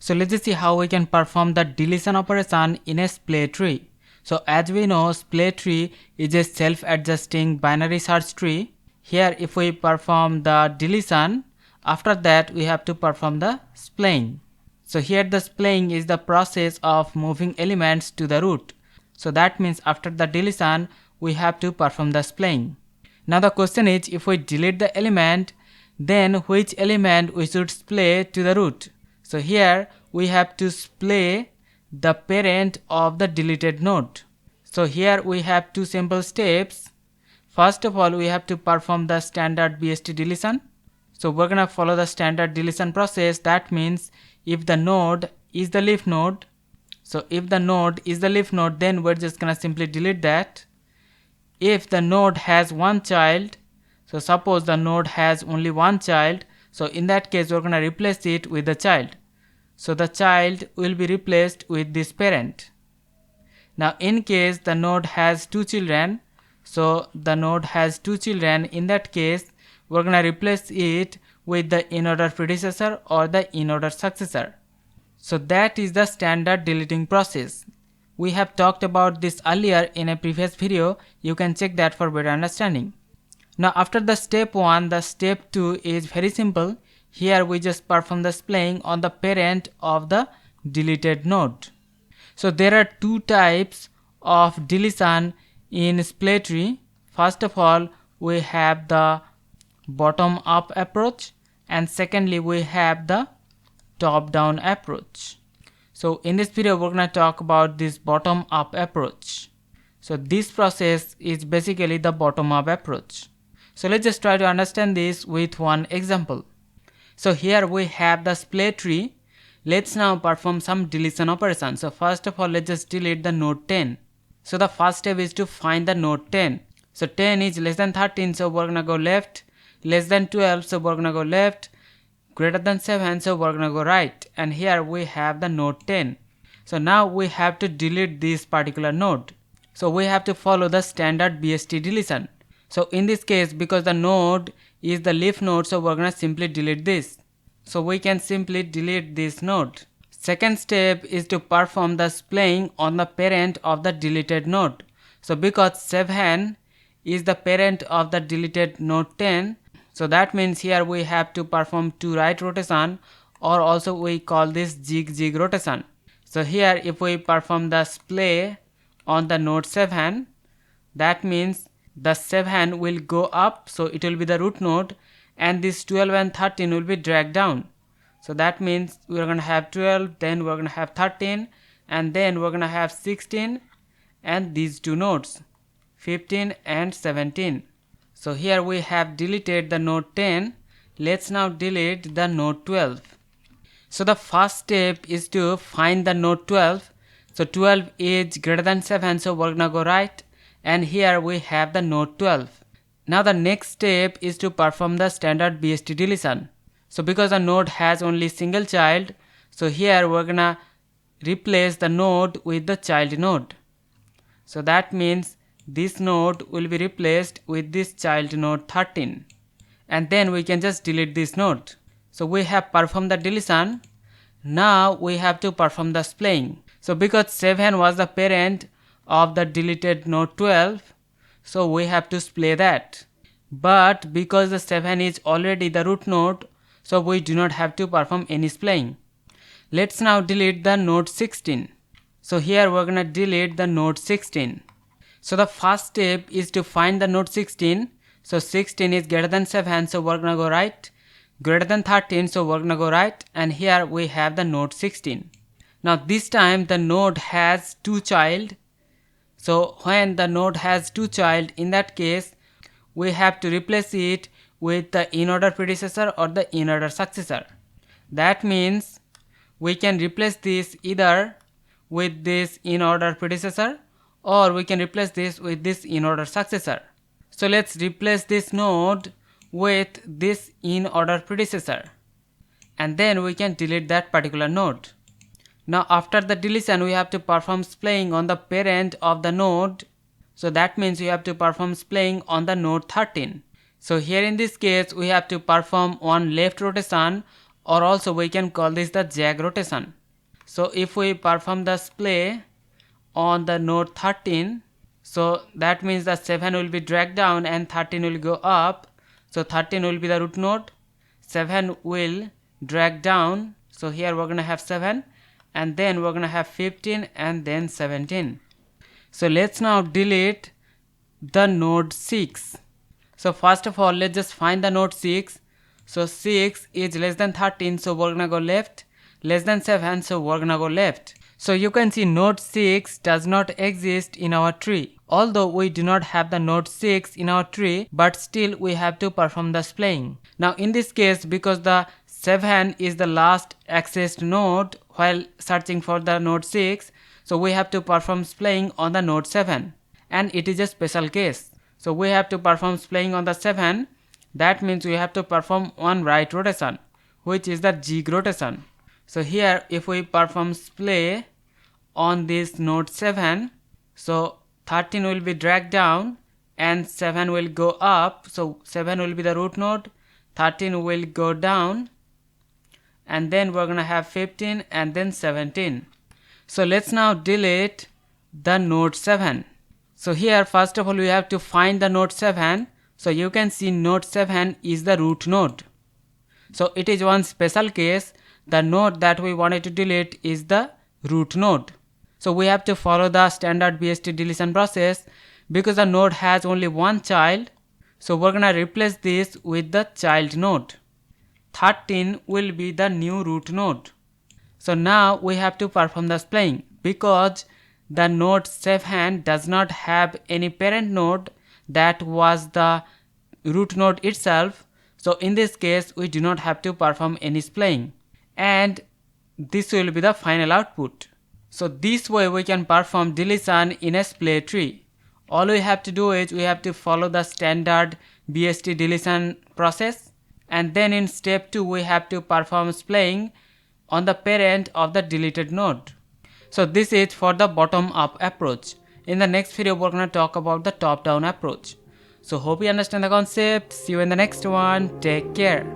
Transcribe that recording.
So let's just see how we can perform the deletion operation in a splay tree. So as we know, splay tree is a self-adjusting binary search tree. Here if we perform the deletion, after that we have to perform the splaying. So here the splaying is the process of moving elements to the root. So that means after the deletion we have to perform the splaying. Now the question is, if we delete the element, then which element we should splay to the root? So here we have to splay the parent of the deleted node. So here we have two simple steps. First of all, we have to perform the standard BST deletion. So we're gonna follow the standard deletion process. That means if the node is the leaf node, so if the node is the leaf node, then we're just gonna simply delete that. If the node has one child, so suppose the node has only one child, so in that case we're gonna replace it with the child. So the child will be replaced with this parent. Now in case the node has two children, so the node has two children, in that case we're gonna replace it with the in-order predecessor or the in-order successor. So that is the standard deleting process. We have talked about this earlier in a previous video. You can check that for better understanding. Now after the step 1, the step 2 is very simple. Here we just perform the splaying on the parent of the deleted node. So there are two types of deletion in splay tree. First of all, we have the bottom up approach, and secondly we have the top down approach. So in this video we're going to talk about this bottom up approach. So this process is basically the bottom up approach. So let's just try to understand this with one example. So here we have the splay tree. Let's now perform some deletion operations. So first of all, let's just delete the node 10. So the first step is to find the node 10. So 10 is less than 13, so we're gonna go left. Less than 12, so we're gonna go left. Greater than 7, so we're gonna go right. And here we have the node 10. So now we have to delete this particular node. So we have to follow the standard BST deletion. So in this case, because the node is the leaf node, so we're gonna simply delete this. So we can simply delete this node. Second step is to perform the splaying on the parent of the deleted node. So because 7 is the parent of the deleted node 10, so that means here we have to perform two right rotation, or also we call this jig rotation. So here if we perform the splay on the node 7, that means the 7 will go up, so it will be the root node, and this 12 and 13 will be dragged down. So that means we're going to have 12, then we're going to have 13, and then we're going to have 16, and these two nodes 15 and 17. So here we have deleted the node 10. Let's now delete the node 12. So the first step is to find the node 12. So 12 is greater than 7, so we're gonna go right, and here we have the node 12. Now the next step is to perform the standard BST deletion. So because the node has only single child, so here we're gonna replace the node with the child node. So that means this node will be replaced with this child node 13, and then we can just delete this node. So we have performed the deletion. Now we have to perform the splaying. So because 7 was the parent of the deleted node 12, so we have to splay that. But because the 7 is already the root node, so we do not have to perform any splaying. Let's now delete the node 16. So here we're gonna delete the node 16. So the first step is to find the node 16. So 16 is greater than 7, so we're gonna go right. Greater than 13, so we're gonna go right, and here we have the node 16. Now this time the node has two child. So when the node has two child, in that case we have to replace it with the in-order predecessor or the in-order successor. That means we can replace this either with this in-order predecessor, or we can replace this with this in-order successor. So let's replace this node with this in-order predecessor, and then we can delete that particular node. Now after the deletion we have to perform splaying on the parent of the node. So that means we have to perform splaying on the node 13. So here in this case we have to perform one left rotation or also we can call this the jag rotation. So if we perform the splay on the node 13, so that means the 7 will be dragged down and 13 will go up. So 13 will be the root node, 7 will drag down, so here we're gonna have 7, and then we're gonna have 15 and then 17. So let's now delete the node 6. So first of all, let's just find the node 6. So 6 is less than 13, so we're gonna go left, less than 7, so we're gonna go left. So you can see node 6 does not exist in our tree. Although we do not have the node 6 in our tree, but still we have to perform the splaying. Now in this case, because the 7 is the last accessed node while searching for the node 6, so we have to perform splaying on the node 7, and it is a special case. So we have to perform splaying on the 7. That means we have to perform one right rotation, which is the jig rotation. So here if we perform splay on this node 7, so 13 will be dragged down and 7 will go up. So 7 will be the root node, 13 will go down, and then we're gonna have 15 and then 17. So let's now delete the node 7. So here first of all we have to find the node 7. So you can see node 7 is the root node. So it is one special case. The node that we wanted to delete is the root node. So we have to follow the standard BST deletion process because the node has only one child. So we're gonna replace this with the child node. 13 will be the new root node. So now we have to perform the splaying because the node 7 does not have any parent node that was the root node itself. So in this case we do not have to perform any splaying, and this will be the final output. So this way we can perform deletion in a splay tree. All we have to do is we have to follow the standard BST deletion process, and then in step 2 we have to perform splaying on the parent of the deleted node. So this is for the bottom up approach. In the next video we're going to talk about the top down approach. So hope you understand the concept. See you in the next one. Take care.